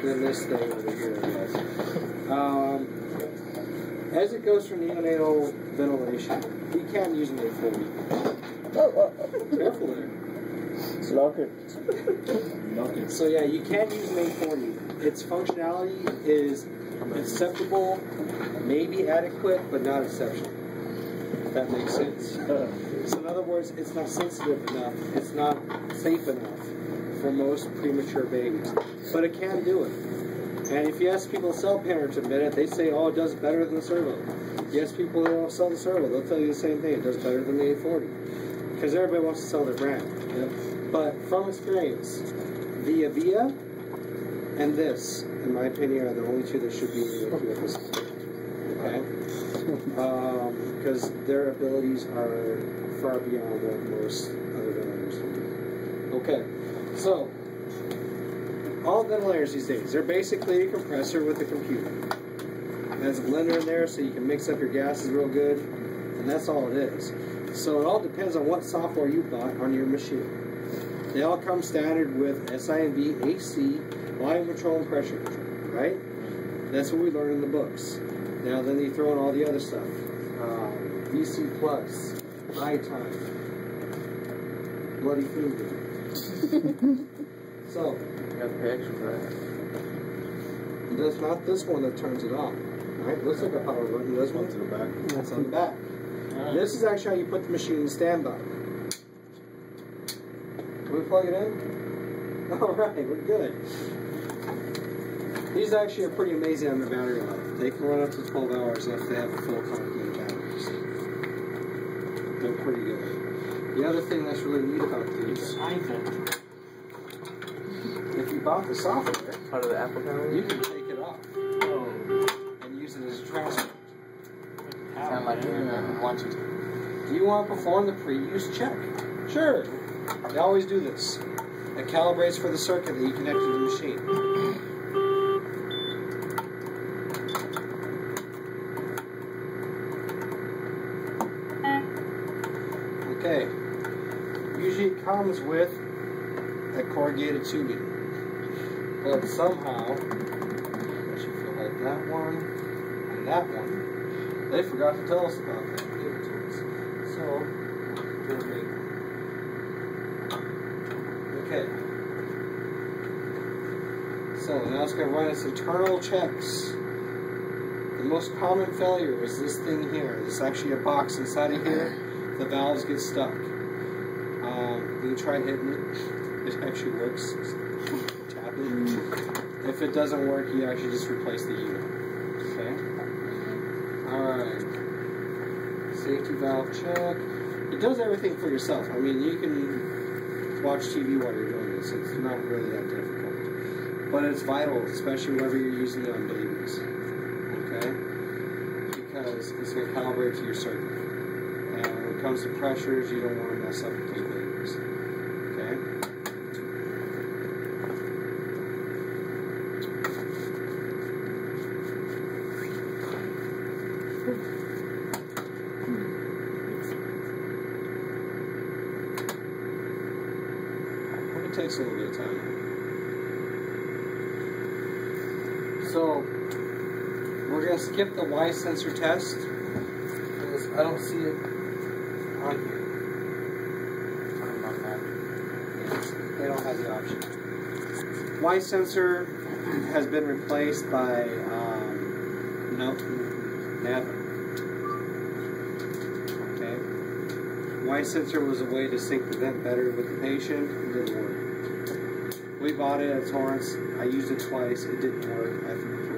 than this thing over here. As it goes for neonatal ventilation, we can use an 840. Careful there. Lock it. So yeah, you can use an 840. Its functionality is acceptable, maybe adequate, but not exceptional. If that makes sense. So in other words, it's not sensitive enough, it's not safe enough for most premature babies. But it can do it. And if you ask people who sell parents to admit it, they say, oh, it does better than the Servo. If you ask people who don't sell the Servo, they'll tell you the same thing. It does better than the 840. Because everybody wants to sell their brand. Yep. But from experience, the Avia and this, in my opinion, are the only two that should be able to do this. Okay? Because their abilities are far beyond what most other ventilators can do. Okay, so all ventilators these days, they're basically a compressor with a computer. It has a blender in there so you can mix up your gases real good, and that's all it is. So it all depends on what software you bought on your machine. They all come standard with SINV, AC, volume control, and pressure control, right? That's what we learn in the books. Now then you throw in all the other stuff. VC plus, time, bloody finger. So, You got to pay extra for that. that's not this one that turns it on. Right? Looks like a power button. This one's in the back. That's on the back. This is actually how you put the machine in standby. Can we plug it in? Alright, we're good. These actually are pretty amazing on the battery life. They can run up to 12 hours if they have a full company batteries. They're pretty good. The other thing that's really neat about these, if you bought the software, Part of the Apple camera? you can take it off and use it as a transfer. Sound like you're in Washington. Do you want to perform the pre-use check? Sure. They always do this. It calibrates for the circuit that you connect to the machine. Okay. Usually it comes with a corrugated tubing. But somehow, I should feel like that one and that one, they forgot to tell us about that. Give it to us. So, here we go. Okay. So now it's going to run its internal checks. The most common failure is this thing here. There's actually a box inside of here. The valves get stuck. You can try hitting it. It actually works. Tap it. If it doesn't work, you actually just replace the unit. Okay. Alright. Safety valve check. It does everything for yourself. I mean, you can watch TV while you're doing this. It's not really that difficult. But it's vital, especially whenever you're using it on babies. Okay? Because it's going to calibrate to your circuit. And when it comes to pressures, you don't want to mess up with those babies. Okay? It takes a little bit of time. So, we're going to skip the Y sensor test because I don't see it on here. Sorry about that. Yes, they don't have the option. Y sensor has been replaced by never. Okay. Y sensor was a way to sync the vent better with the patient. It didn't work. We bought it at Torrance. I used it twice. It didn't work. I threw it away.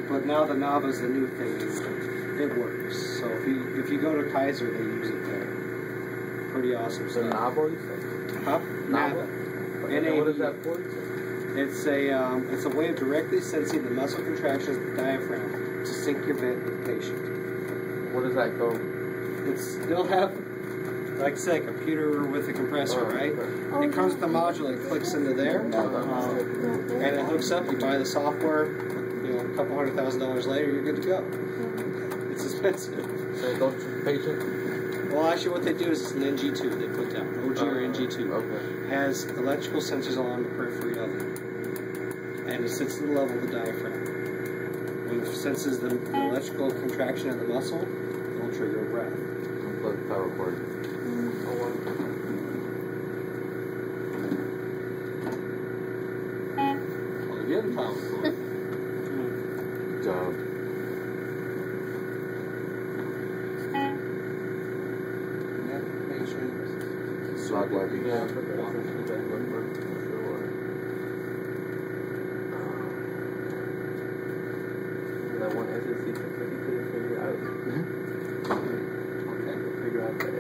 But now the Nava is the new thing. It works. So if you go to Kaiser, they use it there. Pretty awesome The stuff. Nava, you say? Huh? Nava. What is that for? It's a way of directly sensing the muscle contractions of the diaphragm to sync your vent with the patient. What does that go? They'll have, like I said, a computer with a compressor, right? It comes with a module that clicks into there, and it hooks up. You buy the software, a couple $100,000 later, you're good to go. It's expensive. So it goes to the patient? Well, actually, what they do is it's an NG2 they put down. OG or NG2. Okay. Has electrical sensors along the periphery of it. And it sits at the level of the diaphragm. When it senses the electrical contraction of the muscle, it will trigger a breath. Unplug the power cord. Well, again, power cord. Good job. Make sure you Slot lighting. Yeah. That one SSC he couldn't figure out. Okay. Figure out that.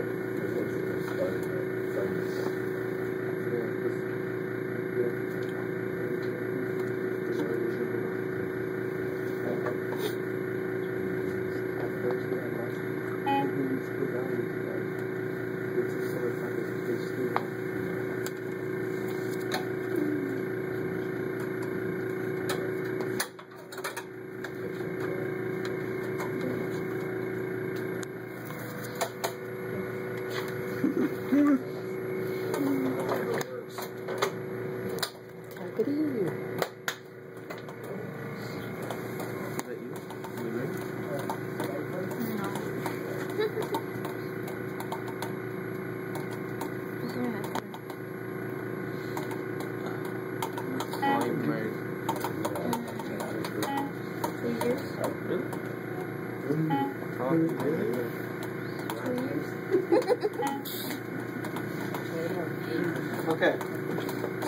Okay,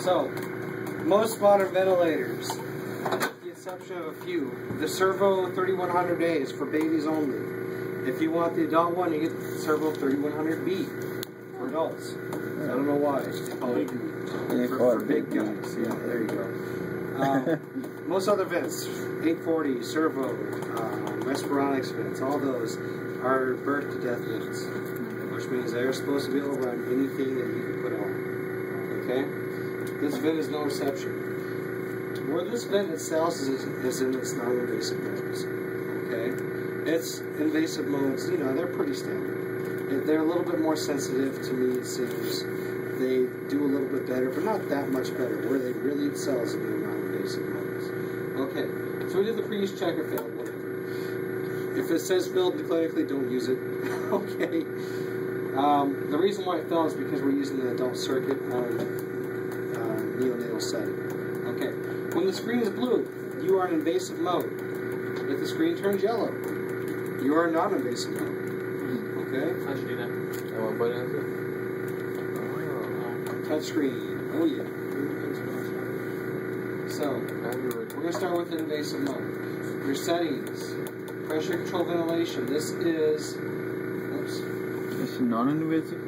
so most modern ventilators, with the exception of a few, the Servo 3100A is for babies only. If you want the adult one, you get the Servo 3100B for adults. I don't know why. They call it for big guys. Yeah, there you go. Most other vents, 840, Servo, Respironics vents, all those are birth to death vents, which means they're supposed to be able to run anything that you can put on. Okay? This vent is no exception. Where this vent itself is in its non-invasive modes. Okay? Its invasive modes, you know, they're pretty standard. They're a little bit more sensitive to me, it seems. They do a little bit better, but not that much better. Where they really excel is in their non-invasive modes. Okay, so we did the pre-use check or failed, whatever. If it says failed clinically, don't use it. Okay. The reason why it failed is because we're using the adult circuit on neonatal setting. Okay. When the screen is blue, you are in invasive mode. If the screen turns yellow, you are in non-invasive mode. Okay? How'd you do that? And what button is it? Touch screen. Oh yeah. So, we're going to start with invasive mode. Your settings. Pressure control ventilation. This is... Oops. It's non-invasive?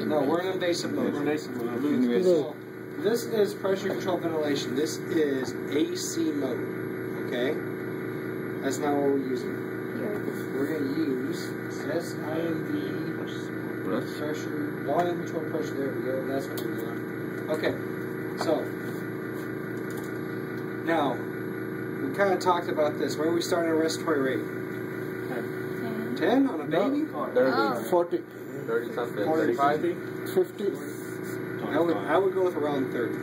No, we're in invasive mode. Invasive mode. So, this is pressure control ventilation. This is AC mode. Okay? That's not what we're using. We're going to use SIMV pressure, volume control pressure. There we go. That's what we're doing. Okay. So, now, we kind of talked about this. Where are we starting our respiratory rate? 10 on a baby? 30. 40. 30 something. 45? 50. I would go with around 30.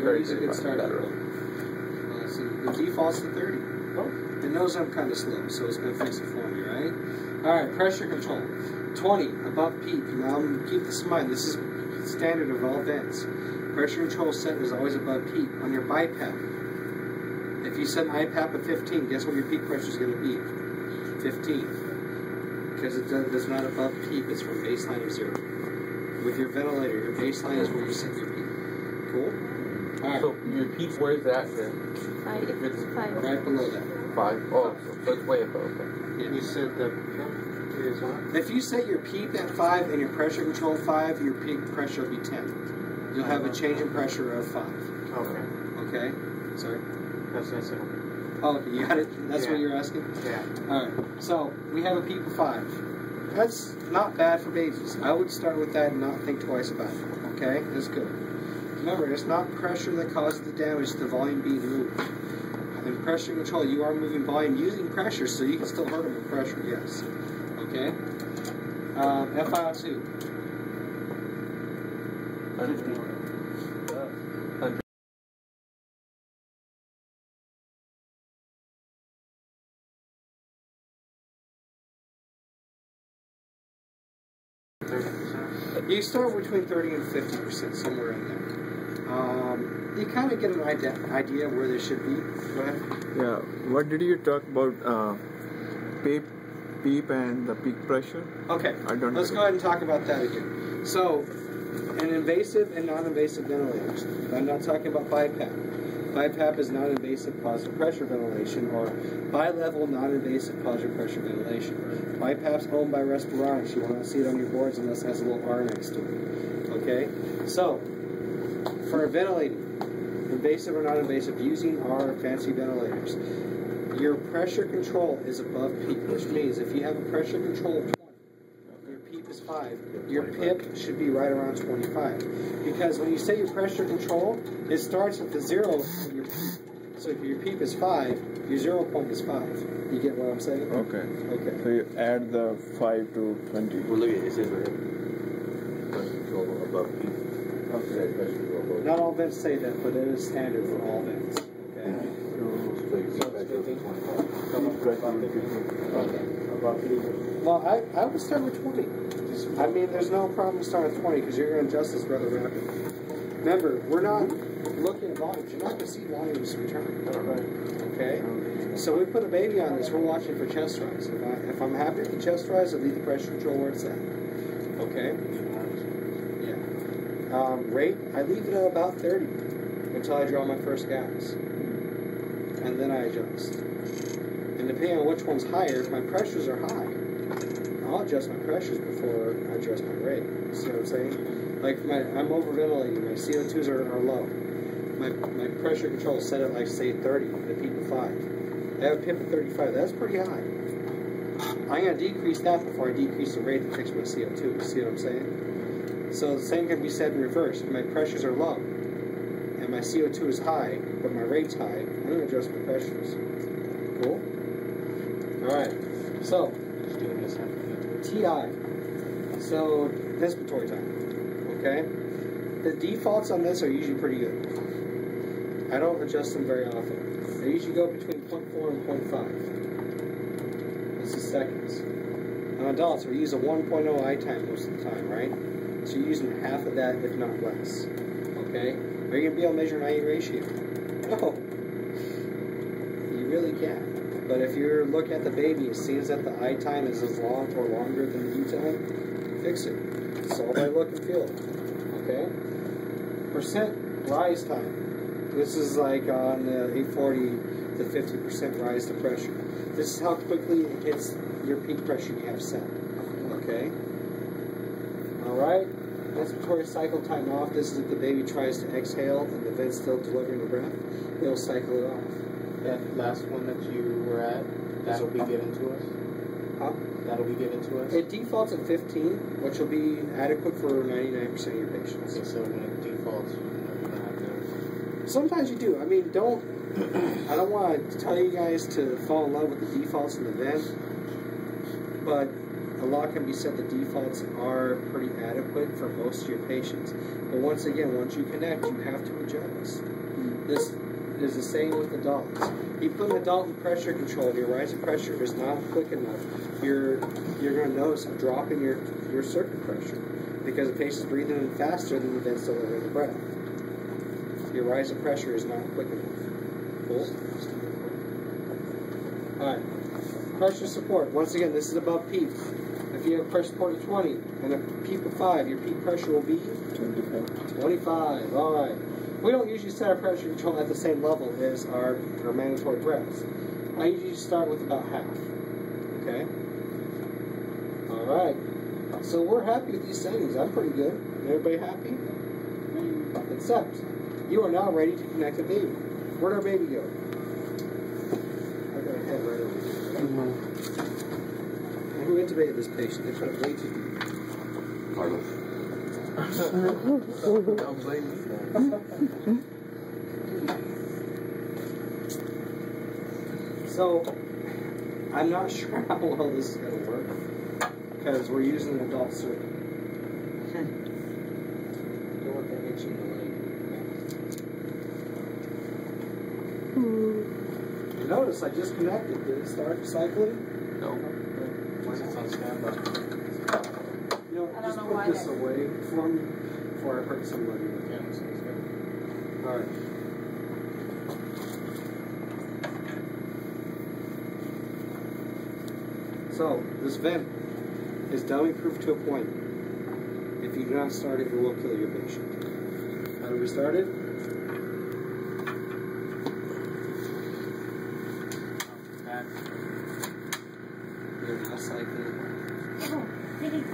30 is a good start. Let's see. The default's to 30. It knows I'm kind of slow, so it's going to fix it for me, right? Alright, pressure control. 20, above peak. Now, keep this in mind. This is standard of all vents. Pressure control set is always above peak. On your BiPAP, if you set an IPAP at 15, guess what your peak pressure is going to be? 15. Because it's not above peak, it's from baseline of 0. With your ventilator, your baseline is where you set your peak. Cool? Alright. So your peak, where's that then? 5. If it's 5. Right below that. 5. Oh, so it's way above. Okay. Yeah. You said the is what? If you set your peak at 5 and your pressure control 5, your peak pressure will be 10. You'll have a change in pressure of 5. Okay. Okay? Sorry? That's it. Oh, okay, you got it? That's what you're asking? Yeah. Alright, so we have a peak of 5. That's not bad for babies. I would start with that and not think twice about it. Okay? That's good. Remember, it's not pressure that causes the damage, it's the volume being moved. In pressure control, you are moving volume using pressure, so you can still hurt them with pressure, yes. Okay? FiO2. 100. You start between 30 and 50%, somewhere in there. You kind of get an idea where they should be. Go ahead. Yeah. What did you talk about? Peep and the peak pressure? Okay. Let's go ahead and talk about that again. So, an invasive and non-invasive ventilators. I'm not talking about BiPAP. BiPAP is non-invasive positive pressure ventilation, or bi-level non-invasive positive pressure ventilation. BiPAP's owned by Respironics. You will not see it on your boards unless it has a little R next to it. Okay? So, for ventilating, invasive or non-invasive, using our fancy ventilators, your pressure control is above peak, which means if you have a pressure control of 20, your PEEP is 5, your PIP should be right around 25. Because when you say your pressure control, it starts with the 0 of your PEEP. So if your PEEP is 5, your 0 point is 5. You get what I'm saying? Okay. Okay. So you add the 5 to 20. Well, look at it. It says right here. Pressure control above peak. Okay. Pressure control above. Not all vents say that, but it is standard for all vents. Okay. Well, I would start with 20. I mean, there's no problem starting with 20 because you're going to adjust this rather rapidly. Remember, we're not looking at volumes. You're not going to see volumes return. Okay? So we put a baby on this. We're watching for chest rise. If I'm happy with the chest rise, I leave the pressure control where it's at. Okay? Yeah. Rate, I leave it at about 30 until I draw my first gas. And then I adjust. And depending on which one's higher, if my pressures are high, I'll adjust my pressures before I adjust my rate. See what I'm saying? Like I'm overventilating, my CO2s are low. My pressure control is set at like say 30, the PEEP of 5. I have a PIP of 35, that's pretty high. I'm gonna decrease that before I decrease the rate to fix my CO2. See what I'm saying? So the same can be said in reverse. If my pressures are low and my CO2 is high, but my rate's high, I'm gonna adjust my pressures. Cool? Alright, so TI. So respiratory time. Okay? The defaults on this are usually pretty good. I don't adjust them very often. They usually go between 0.4 and 0.5. This is seconds. On adults, we use a 1.0 I time most of the time, right? So you're using half of that, if not less. Okay? Are you going to be able to measure an IE ratio? No. You really can't. But if you're looking at the baby, it seems that the I time is as long or longer than the U time, fix it. It's all by look and feel. Okay? Percent rise time. This is like on the 840 to 50% rise to pressure. This is how quickly it hits your peak pressure you have set. Okay? Alright? Respiratory cycle time off. This is if the baby tries to exhale and the vent's still delivering the breath. It'll cycle it off. That last one that you were at, that'll be given to us? Huh? That'll be given to us? It defaults at 15, which will be adequate for 99% of your patients. Okay, so when it defaults, you don't have to... Sometimes you do. I mean, I don't want to tell you guys to fall in love with the defaults in the vent, but a lot can be said the defaults are pretty adequate for most of your patients. But once again, once you connect, you have to adjust. This is the same with adults. You put an adult in pressure control, your rise of pressure is not quick enough, you're going to notice a drop in your circuit pressure because the patient's breathing in faster than the vent's delivering the breath. Your rise of pressure is not quick enough. Cool? Alright. Pressure support. Once again, this is above PEEP. If you have a pressure support of 20 and a PEEP of 5, your PEEP pressure will be 25. Alright. We don't usually set our pressure control at the same level as our mandatory breaths. I usually start with about half. Okay? Alright. So we're happy with these settings. I'm pretty good. Everybody happy? Except, you are now ready to connect a baby. Where'd our baby go? I got a head right over here. Who intubated this patient? They put it way too deep. Carlos. Don't blame me. So, I'm not sure how well this is going to work. because we're using an adult circuit. Don't want that itch in the leg. You notice I just connected. Did it start cycling? No. Once it's on standby. You know, I don't just know put why this that- away from me before I hurt somebody. Yeah, so it's good. Alright. So, this vent is dummy proof to a point. If you do not start it, it will kill your patient. How do we start it? You're not cycling. Oh, did it?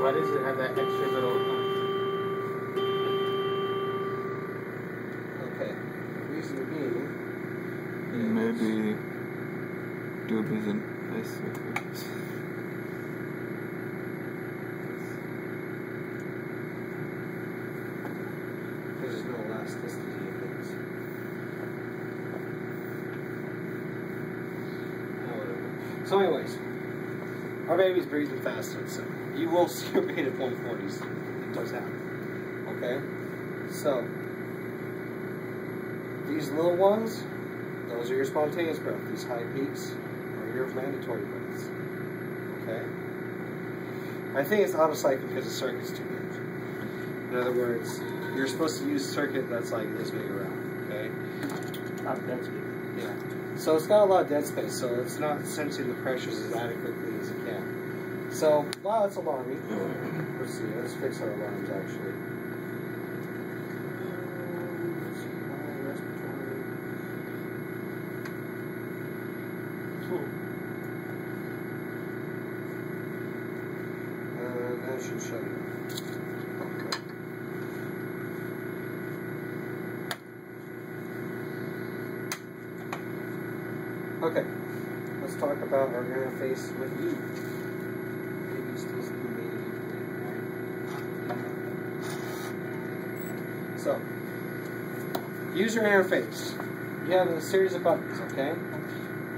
Why does it have that extra little? Okay. Reason being, Maybe tube isn't as there's no elasticity in things. So anyways, our baby's breathing faster, so you will see your rate at 140s. It does happen. Okay? So, these little ones, those are your spontaneous breath. These high peaks are your mandatory breaths. Okay? I think it's out of cycle because the circuit's too big. In other words, you're supposed to use a circuit that's like this big around. Okay? That's good. Yeah. So it's got a lot of dead space, so it's not sensing the pressures as adequately as it can. So, wow, that's alarming. Let's see, let's fix our alarms actually. That should shut it off. Okay, let's talk about our interface with you. Maybe it's still right? So, user interface. You have a series of buttons, okay?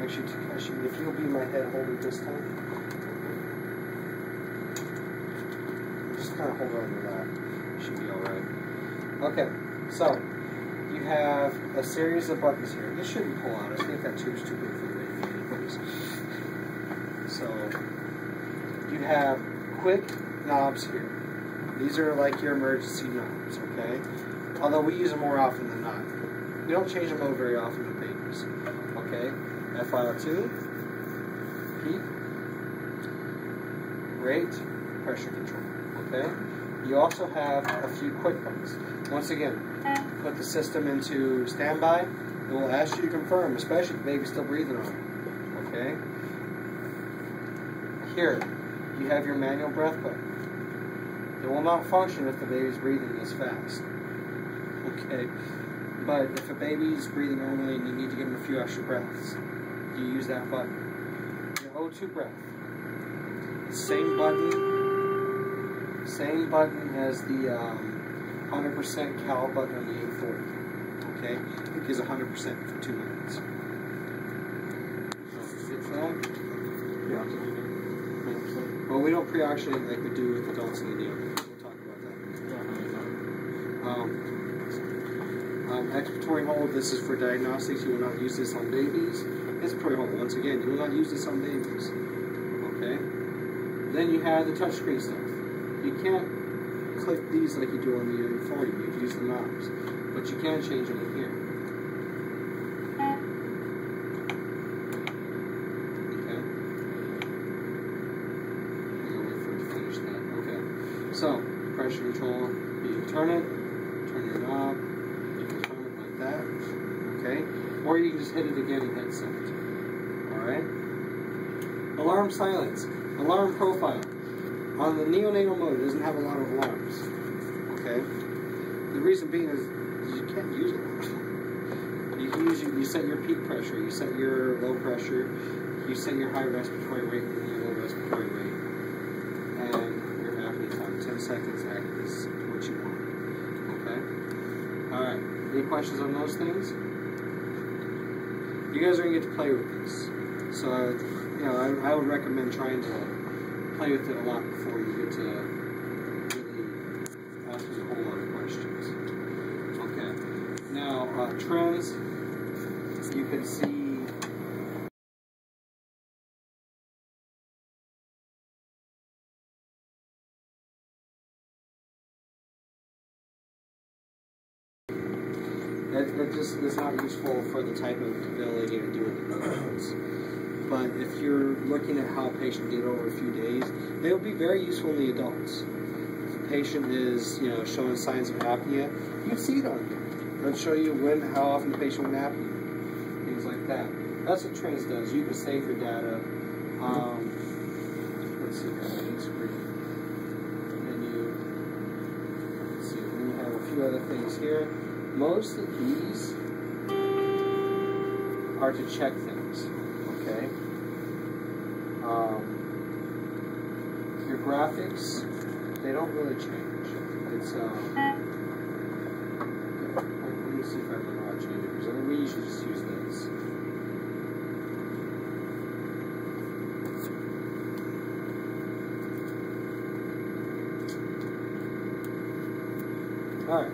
Actually, if you'll be my head holder this time. Just kind of hold it on your lap. Should be alright. Okay, so you have a series of buttons here. This shouldn't pull out. I think that tube's too big for the baby anyways. So you have quick knobs here. These are like your emergency knobs, okay? Although we use them more often than not. We don't change them out very often with babies. Okay? FiO2, peak, rate, pressure control. Okay? You also have a few quick ones. Once again, put the system into standby. It will ask you to confirm, especially if the baby's still breathing on it. Okay? Here, you have your manual breath button. It will not function if the baby's breathing this fast. Okay? But if a baby's breathing normally and you need to give them a few extra breaths, you use that button. Your O2 breath. Same button as the 100% cal button on the 840. Okay? It gives 100% for 2 minutes. So, fix that? Yeah. Well, we don't pre-oxygenate like we do with adults in the neo. We'll talk about that. Expiratory hold, this is for diagnostics. You will not use this on babies. Inspiratory hold, once again, you will not use this on babies. Okay? Then you have the touchscreen stuff. You can't click these like you do on the phone. You have to use the knobs. But you can change them in here. Okay? I'll wait for it to finish that. Okay. So, pressure control. You can turn it, turn your knob. You can turn it like that. Okay? Or you can just hit it again and hit send. Alright? Alarm silence. Alarm profile. On the neonatal mode, it doesn't have a lot of alarms. Okay? The reason being is you can't use it. You can use you set your peak pressure, you set your low pressure, you set your high respiratory rate and your low respiratory rate. And your apnea time. 10 seconds is what you want. Okay? Alright. Any questions on those things? you guys are going to get to play with this. So, you know, I would recommend trying to play with it a lot before you get to really ask me a whole lot of questions. Okay. Now, trends, you can see that just is not useful for the type of debility to do with the bones. But if you're looking at how a patient did over a few days, they will be very useful in the adults. If a patient is, you know, showing signs of apnea, you can see it on here. It'll show you how often the patient went apnea, things like that. That's what Trends does. You can save your data. Let's see here, main screen menu. Let's see. Then you have a few other things here. Most of these are to check things, okay? Your graphics, they don't really change. It's, let me see if I remember how to change it, because I think we usually just use those. Alright.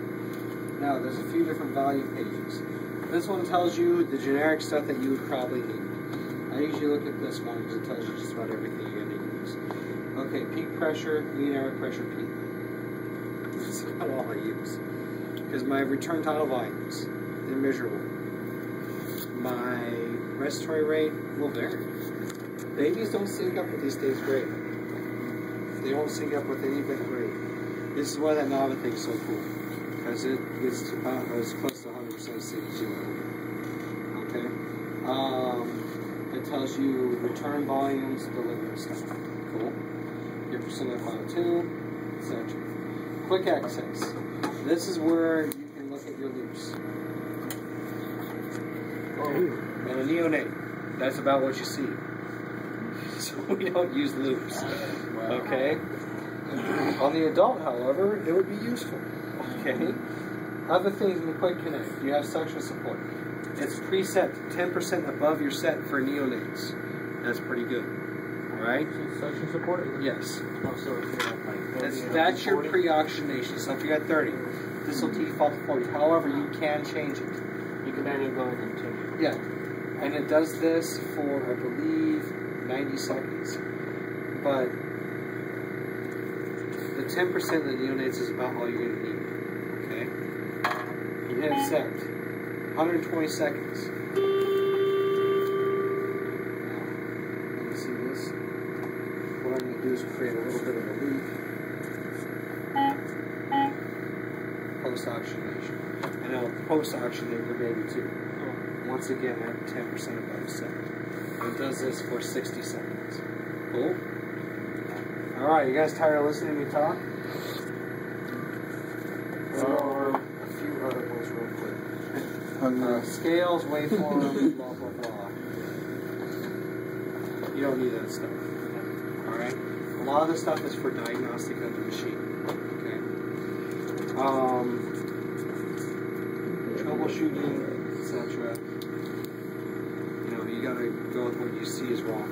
Now, there's a few different value pages. This one tells you the generic stuff that you would probably need. I usually look at this one because it tells you just about everything you're going to use. Okay, peak pressure, mean air pressure, peak. This is about all I use. Because my return tidal volumes, they're miserable. My respiratory rate will vary. Babies don't sync up with these things great. They don't sync up with anything great. This is why that Nava thing is so cool. Because it gets to about as close to 100% CDG level. Okay? It tells you return volumes, delivery stuff. Cool. Your percent of FiO2, etc. Quick access. This is where you can look at your loops. Oh, and a neonate. That's about what you see. So we don't use loops. Okay? On the adult, however, it would be useful. Okay. Other things in the Quick Connect, you have suction support. It's preset 10% above your set for neonates. That's pretty good. Alright? Suction support? Yes. Oh, so it's like That's your pre-oxygenation. So if you're at 30, this will default to 40. However, you can change it. you can manually go and continue. Yeah. And it does this for, I believe, 90 seconds. But the 10% of the neonates is about all you're going to need. Okay? You hit set. 120 seconds. Now, let me see this. What I'm going to do is create a little bit of a loop. Post-oxygenation. And I'll post-oxygenate your baby too. Once again at 10% above set. It does this for 60 seconds. Cool? Alright, you guys tired of listening to me talk? Or a few articles real quick. Scales, waveform, blah, blah, blah. You don't need that stuff. Alright? A lot of this stuff is for diagnostic of the machine. Okay? Troubleshooting, etc. You know, you gotta go with what you see is wrong.